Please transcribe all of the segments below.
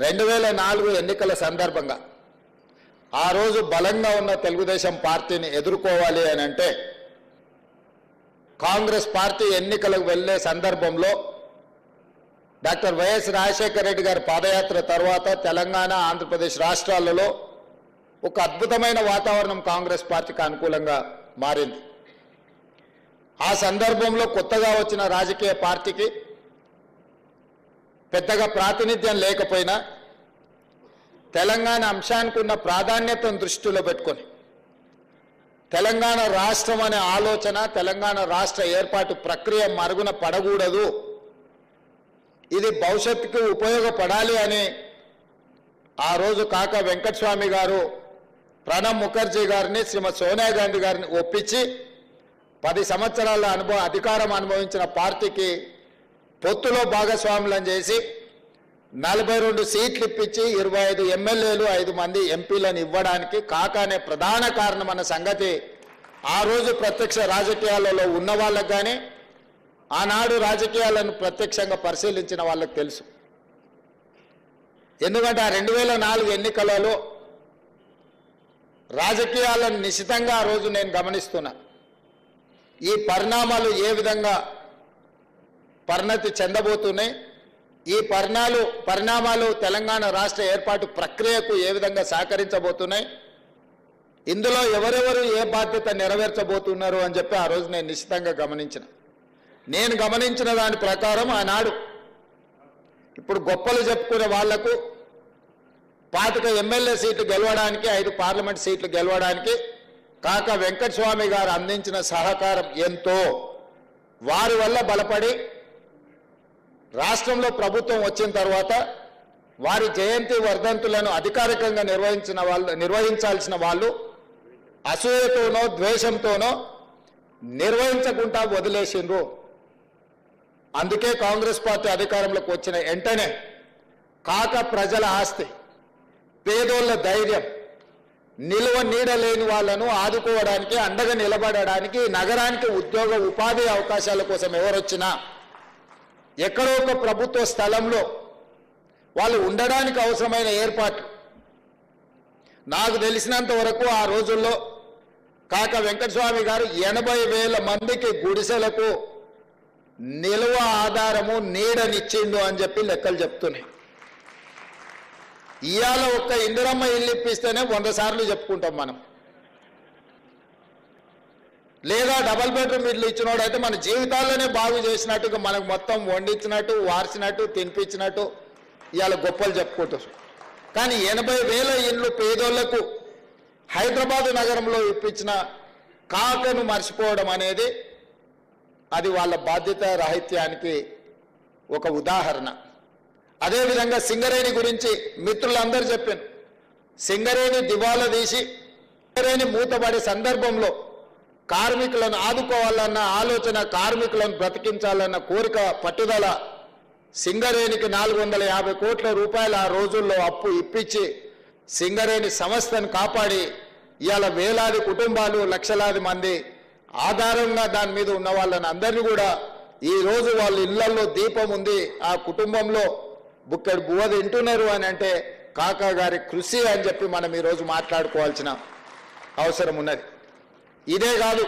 2004 ఎన్నికల సందర్భంగా ఆ రోజు బలంగా ఉన్న తెలుగుదేశం పార్టీని ఎదుర్కోవాలి అని అంటే కాంగ్రెస్ పార్టీ ఎన్నికలకు వెళ్ళే సందర్భంలో డాక్టర్ వైఎస్ రాజశేఖర రెడ్డి గారి పాదయాత్ర తర్వాత తెలంగాణ ఆంధ్రప్రదేశ్ రాష్ట్రాలలో ఒక అద్భుతమైన వాతావరణం కాంగ్రెస్ పార్టీకి అనుకూలంగా మారింది. ఆ సందర్భంలో కొత్తగా వచ్చిన రాజకీయ పార్టీకి పెద్దగా ప్రాతినిధ్యం లేకపోయినా తెలంగాణ అంశానికి ఉన్న ప్రాధాన్యతను దృష్టిలో పెట్టుకొని తెలంగాణ రాష్ట్రం అనే ఆలోచన, తెలంగాణ రాష్ట్ర ఏర్పాటు ప్రక్రియ మరుగున పడకూడదు, ఇది భవిష్యత్తుకు ఉపయోగపడాలి అని ఆ రోజు కాకా వెంకటస్వామి గారు ప్రణబ్ ముఖర్జీ గారిని, శ్రీమతి సోనియా గాంధీ గారిని ఒప్పించి 10 సంవత్సరాల అధికారం అనుభవించిన పార్టీకి పొత్తులో భాగస్వాములను చేసి 42 సీట్లు ఇప్పించి 25 ఎమ్మెల్యేలు 5 మంది ఎంపీలను ఇవ్వడానికి కాకానే ప్రధాన కారణం అన్న సంగతి ఆ రోజు ప్రత్యక్ష రాజకీయాలలో ఉన్న వాళ్ళకు కానీ ఆనాడు రాజకీయాలను ప్రత్యక్షంగా పరిశీలించిన వాళ్ళకి తెలుసు. ఎందుకంటే ఆ 2004 ఎన్నికలలో రాజకీయాలను నిశితంగా ఆ రోజు నేను గమనిస్తున్నా. ఈ పరిణామాలు ఏ విధంగా పరిణతి చెందబోతున్నాయి, ఈ పరిణామాలు తెలంగాణ రాష్ట్ర ఏర్పాటు ప్రక్రియకు ఏ విధంగా సహకరించబోతున్నాయి, ఇందులో ఎవరెవరు ఏ బాధ్యత నెరవేర్చబోతున్నారు అని చెప్పి ఆ రోజు నేను నిశ్చితంగా గమనించిన. నేను గమనించిన దాని ప్రకారం ఆనాడు ఇప్పుడు గొప్పలు చెప్పుకునే వాళ్లకు 25 ఎమ్మెల్యే సీట్లు గెలవడానికి, 5 పార్లమెంట్ సీట్లు గెలవడానికి కాకా వెంకటస్వామి గారు అందించిన సహకారం ఎంతో, వారి వల్ల బలపడి రాష్ట్రంలో ప్రభుత్వం వచ్చిన తర్వాత వారి జయంతి వర్ధంతులను అధికారికంగా నిర్వహించాల్సిన వాళ్ళు అసూయతోనో ద్వేషంతోనో నిర్వహించకుండా వదిలేసిండ్రు. అందుకే కాంగ్రెస్ పార్టీ అధికారంలోకి వచ్చిన వెంటనే కాక ప్రజల ఆస్తి, పేదోళ్ల ధైర్యం, నిలువ నీడ లేని వాళ్లను ఆదుకోవడానికి, అండగా నిలబడడానికి, నగరానికి ఉద్యోగ ఉపాధి అవకాశాల కోసం ఎవరొచ్చినా ఎక్కడో ఒక ప్రభుత్వ స్థలంలో వాళ్ళు ఉండడానికి అవసరమైన ఏర్పాట్లు నాకు తెలిసినంత వరకు ఆ రోజుల్లో కాకా వెంకటస్వామి గారు 80,000 మందికి గుడిసెలకు నిలువ ఆధారము నీడనిచ్చిండు అని చెప్పి లెక్కలు చెప్తున్నాయి. ఇవాళ ఒక్క ఇందిరమ్మ ఇల్లు ఇప్పిస్తేనే 100 సార్లు చెప్పుకుంటాం మనం. లేదా డబల్ బెడ్రూమ్ ఇల్లు ఇచ్చినోడైతే మన జీవితాల్లోనే బాగు చేసినట్టుగా మనకు మొత్తం వండించినట్టు, వార్చినట్టు, తినిపించినట్టు ఇవాళ గొప్పలు చెప్పుకుంటారు. కానీ 80,000 ఇండ్లు పేదోళ్లకు హైదరాబాదు నగరంలో ఇప్పించిన కాకను మర్చిపోవడం అనేది అది వాళ్ళ బాధ్యత రాహిత్యానికి ఒక ఉదాహరణ. అదేవిధంగా సింగరేణి గురించి మిత్రులందరూ చెప్పాను. సింగరేణి దివాలా తీసి సింగరేణి మూతపడే సందర్భంలో కార్మికులను ఆదుకోవాలన్న ఆలోచన, కార్మికులను బ్రతికించాలన్న కోరిక, పట్టుదల, సింగరేణికి 450 కోట్ల రూపాయలు ఆ రోజుల్లో అప్పు ఇప్పించి సింగరేణి సంస్థను కాపాడి ఇవాళ వేలాది కుటుంబాలు, లక్షలాది మంది ఆధారంగా దాని మీద ఉన్న వాళ్ళని అందరినీ కూడా ఈరోజు వాళ్ళ ఇళ్లలో దీపం ఉంది, ఆ కుటుంబంలో బుక్కడు బువ్వ తింటున్నారు అని అంటే కాకా గారి కృషి అని చెప్పి మనం ఈరోజు మాట్లాడుకోవాల్సిన అవసరం ఉన్నది. ఇదే కాదు,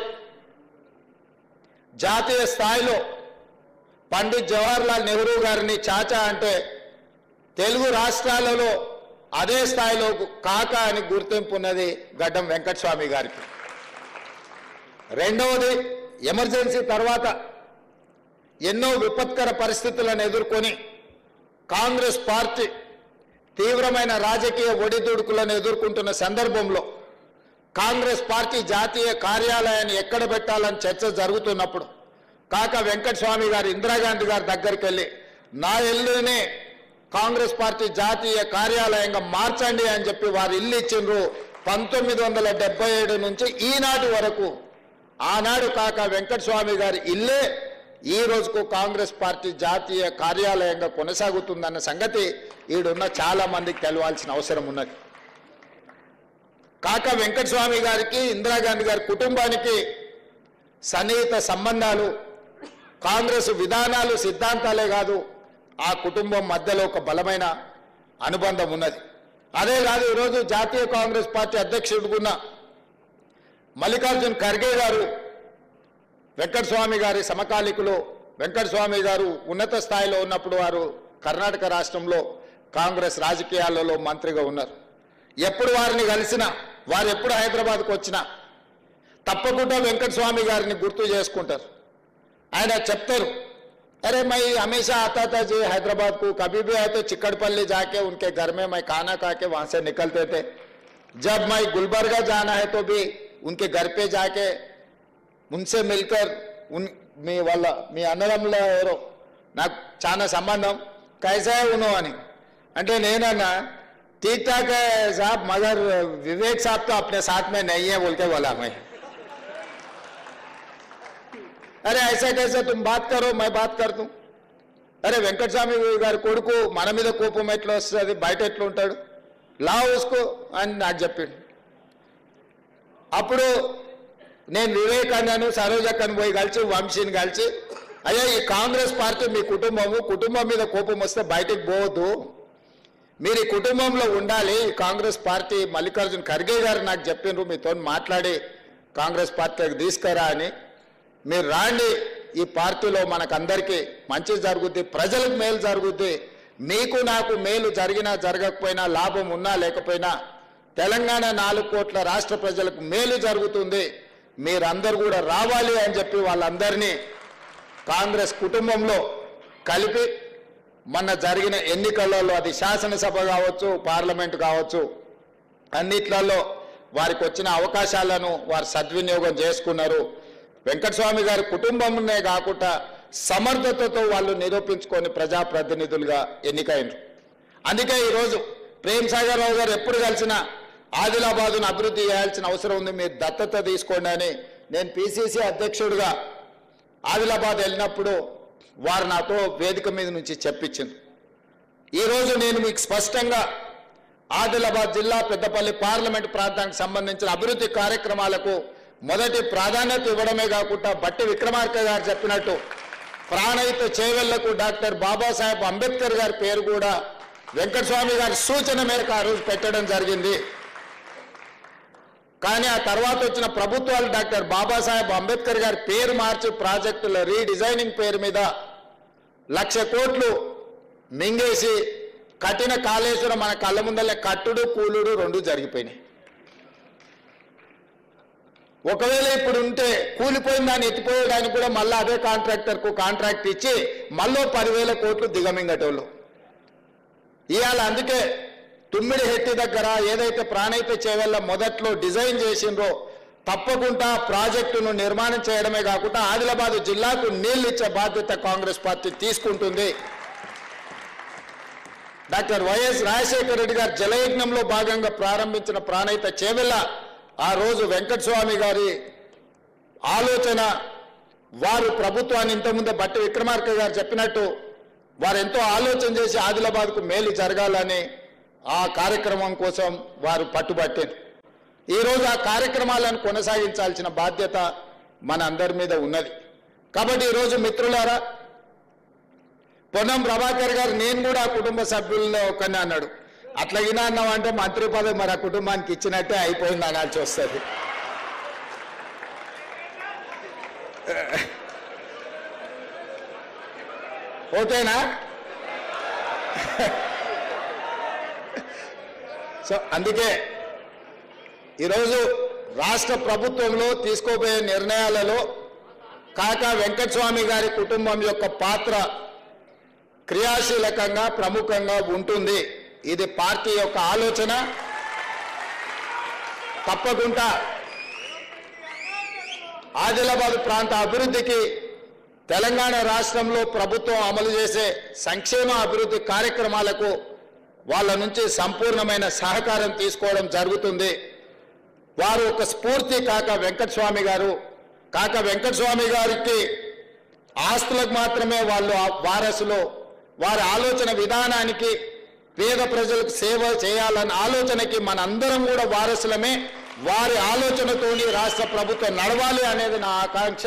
జాతీయ స్థాయిలో పండిత్ జవహర్లాల్ నెహ్రూ గారిని చాచా అంటే తెలుగు రాష్ట్రాలలో అదే స్థాయిలో కాకా అని గుర్తింపు ఉన్నది గడ్డం వెంకటస్వామి గారికి. రెండవది, ఎమర్జెన్సీ తర్వాత ఎన్నో విపత్కర పరిస్థితులను ఎదుర్కొని కాంగ్రెస్ పార్టీ తీవ్రమైన రాజకీయ ఒడిదుడుకులను ఎదుర్కొంటున్న సందర్భంలో కాంగ్రెస్ పార్టీ జాతీయ కార్యాలయాన్ని ఎక్కడ పెట్టాలని చర్చ జరుగుతున్నప్పుడు కాకా వెంకటస్వామి గారు ఇందిరాగాంధీ గారి దగ్గరికి వెళ్ళి నా ఇల్లునే కాంగ్రెస్ పార్టీ జాతీయ కార్యాలయంగా మార్చండి అని చెప్పి వారు ఇల్లు ఇచ్చిండ్రు. 1977 నుంచి ఈనాటి వరకు ఆనాడు కాకా వెంకటస్వామి గారి ఇల్లే ఈ రోజుకు కాంగ్రెస్ పార్టీ జాతీయ కార్యాలయంగా కొనసాగుతుందన్న సంగతి ఈడున్న చాలా మందికి తెలవాల్సిన అవసరం ఉన్నది. కాకా వెంకటస్వామి గారికి, ఇందిరాగాంధీ గారి కుటుంబానికి సన్నిహిత సంబంధాలు, కాంగ్రెస్ విధానాలు, సిద్ధాంతాలే కాదు, ఆ కుటుంబం మధ్యలో ఒక బలమైన అనుబంధం ఉన్నది. అదే కాదు, ఈరోజు జాతీయ కాంగ్రెస్ పార్టీ అధ్యక్షుడుకున్న మల్లికార్జున్ ఖర్గే గారు వెంకటస్వామి గారి సమకాలికులు. వెంకటస్వామి గారు ఉన్నత స్థాయిలో ఉన్నప్పుడు వారు కర్ణాటక రాష్ట్రంలో కాంగ్రెస్ రాజకీయాలలో మంత్రిగా ఉన్నారు. ఎప్పుడు వారిని కలిసినా, వారు ఎప్పుడు హైదరాబాద్కు వచ్చినా తప్పకుండా వెంకటస్వామి గారిని గుర్తు చేసుకుంటారు. ఆయన చెప్తారు, अरे मैं हमेशा आता था जी हैदराबाद को, कभी भी आए तो चिकड़पल्ली जाके उनके घर में मैं खाना खा के वहां से निकलते थे. जब मैं गुलबर्गा जाना है तो भी उनके घर पे जाके उनसे मिलकर మీ అన్నదమ్ముల ఎవరో నాకు చాలా సంబంధం, कैसा है उन्होंने అంటే నేనన్నా ठीक ठाक है साहब, मगर विवेक साहब तो अपने साथ में नहीं है बोल के बोला मैं. अरे ऐसा कैसे तुम बात करो, मैं बात कर दूं. अरे వెంకటస్వామి గారి కొడుకు మన మీద కోపం ఎట్లా వస్తుంది, బయట ఎట్లా ఉంటాడు, లా ఉస్కో అని నాకు చెప్పిండు. అప్పుడు నేను వివేక్ అన్నాను, సరోజక్కను పోయి కలిసి, వంశీని కలిసి, అయ్యా ఈ కాంగ్రెస్ పార్టీ మీ కుటుంబం మీద కోపం వస్తే బయటకు పోవద్దు, మీరు ఈ కుటుంబంలో ఉండాలి. కాంగ్రెస్ పార్టీ మల్లికార్జున్ ఖర్గే గారు నాకు చెప్పిండ్రు మీతో మాట్లాడి కాంగ్రెస్ పార్టీకి తీసుకురా అని. మీరు రాండి, ఈ పార్టీలో మనకందరికీ మంచి జరుగుద్ది, ప్రజలకు మేలు జరుగుద్ది. మీకు నాకు మేలు జరిగినా జరగకపోయినా, లాభం ఉన్నా లేకపోయినా తెలంగాణ 4 కోట్ల రాష్ట్ర ప్రజలకు మేలు జరుగుతుంది, మీరందరూ కూడా రావాలి అని చెప్పి వాళ్ళందరినీ కాంగ్రెస్ కుటుంబంలో కలిపి మొన్న జరిగిన ఎన్నికలలో, అది శాసనసభ కావచ్చు, పార్లమెంట్ కావచ్చు, అన్నిట్లలో వారికి వచ్చిన అవకాశాలను వారు సద్వినియోగం చేసుకున్నారు. వెంకటస్వామి గారి కుటుంబంనే కాకుండా సమర్థతతో వాళ్ళు నిరూపించుకొని ప్రజాప్రతినిధులుగా ఎన్నికైనరు. అందుకే ఈరోజు ప్రేమ్ సాగర్ రావు గారు ఎప్పుడు కలిసినా ఆదిలాబాదును అభివృద్ధి చేయాల్సిన అవసరం ఉంది, మీరు దత్తత తీసుకోండి అని నేను పిసిసి అధ్యక్షుడిగా ఆదిలాబాద్ వెళ్ళినప్పుడు వారు నాతో వేదిక మీద నుంచి చెప్పించింది. ఈరోజు నేను మీకు స్పష్టంగా ఆదిలాబాద్ జిల్లా పెద్దపల్లి పార్లమెంట్ ప్రాంతానికి సంబంధించిన అభివృద్ధి కార్యక్రమాలకు మొదటి ప్రాధాన్యత ఇవ్వడమే కాకుండా బట్టి విక్రమార్క గారు చెప్పినట్టు ప్రాణహిత చేవెళ్లకు డాక్టర్ బాబాసాహెబ్ అంబేద్కర్ గారి పేరు కూడా వెంకటస్వామి గారి సూచన మేరకు ఆ రోజు పెట్టడం జరిగింది. కానీ ఆ తర్వాత వచ్చిన ప్రభుత్వాలు డాక్టర్ బాబాసాహెబ్ అంబేద్కర్ గారి పేరు మార్చి ప్రాజెక్టుల రీడిజైనింగ్ పేరు మీద 1,00,000 కోట్లు మింగేసి కట్టిన కాళేశ్వరం మన కళ్ళ ముందలే కట్టుడు కూలుడు 2 జరిగిపోయినాయి. ఒకవేళ ఇప్పుడు ఉంటే కూలిపోయిన దాన్ని ఎత్తిపోయేదానికి కూడా మళ్ళీ అదే కాంట్రాక్టర్కు కాంట్రాక్ట్ ఇచ్చి మళ్ళీ 10,000 కోట్లు దిగమింగటోళ్ళు. ఇవాళ అందుకే తుమ్మిడి హెట్టి దగ్గర ఏదైతే ప్రాణహిత చేవెళ్ళ మొదట్లో డిజైన్ చేసిండ్రో తప్పకుండా ప్రాజెక్టును నిర్మాణం చేయడమే కాకుండా ఆదిలాబాద్ జిల్లాకు నీళ్లు ఇచ్చే బాధ్యత కాంగ్రెస్ పార్టీ తీసుకుంటుంది. డాక్టర్ వైఎస్ రాజశేఖర రెడ్డి గారు జలయజ్ఞంలో భాగంగా ప్రారంభించిన ప్రాణహిత చేవెళ్ళ ఆ రోజు వెంకటస్వామి గారి ఆలోచన, వారు ప్రభుత్వాన్ని ఇంతకుముందే బట్టి విక్రమార్క గారు చెప్పినట్టు వారు ఎంతో ఆలోచన చేసి ఆదిలాబాద్కు మేలు జరగాలని ఆ కార్యక్రమం కోసం వారు పట్టుబట్టారు. ఈరోజు ఆ కార్యక్రమాలను కొనసాగించాల్సిన బాధ్యత మన అందరి మీద ఉన్నది. కాబట్టి ఈరోజు మిత్రులారా, పొన్నం ప్రభాకర్ గారు నేను కూడా కుటుంబ సభ్యుల్లో ఒకనే అన్నాడు. అట్లాగినా అన్నామంటే మంత్రి పదవి మరి ఆ కుటుంబానికి ఇచ్చినట్టే అయిపోయింది అనాల్సి వస్తుంది. ఓకేనా? సో అందుకే ఈరోజు రాష్ట్ర ప్రభుత్వంలో తీసుకోబోయే నిర్ణయాలలో కాకా వెంకటస్వామి గారి కుటుంబం యొక్క పాత్ర క్రియాశీలకంగా ప్రముఖంగా ఉంటుంది. ఇది పార్టీ యొక్క ఆలోచన. తప్పకుండా ఆదిలాబాద్ ప్రాంత అభివృద్ధికి తెలంగాణ రాష్ట్రంలో ప్రభుత్వం అమలు చేసే సంక్షేమ అభివృద్ధి కార్యక్రమాలకు వాళ్ళ నుంచి సంపూర్ణమైన సహకారం తీసుకోవడం జరుగుతుంది. వారు ఒక స్ఫూర్తి కాకా వెంకటస్వామి గారు. కాకా వెంకటస్వామి గారికి ఆస్తులకు మాత్రమే వాళ్ళు వారసులు. వారి ఆలోచన విధానానికి, పేద ప్రజలకు సేవ చేయాలన్న ఆలోచనకి మనందరం కూడా వారసులమే. వారి ఆలోచనతోని రాష్ట్ర ప్రభుత్వం నడవాలి అనేది నా ఆకాంక్ష.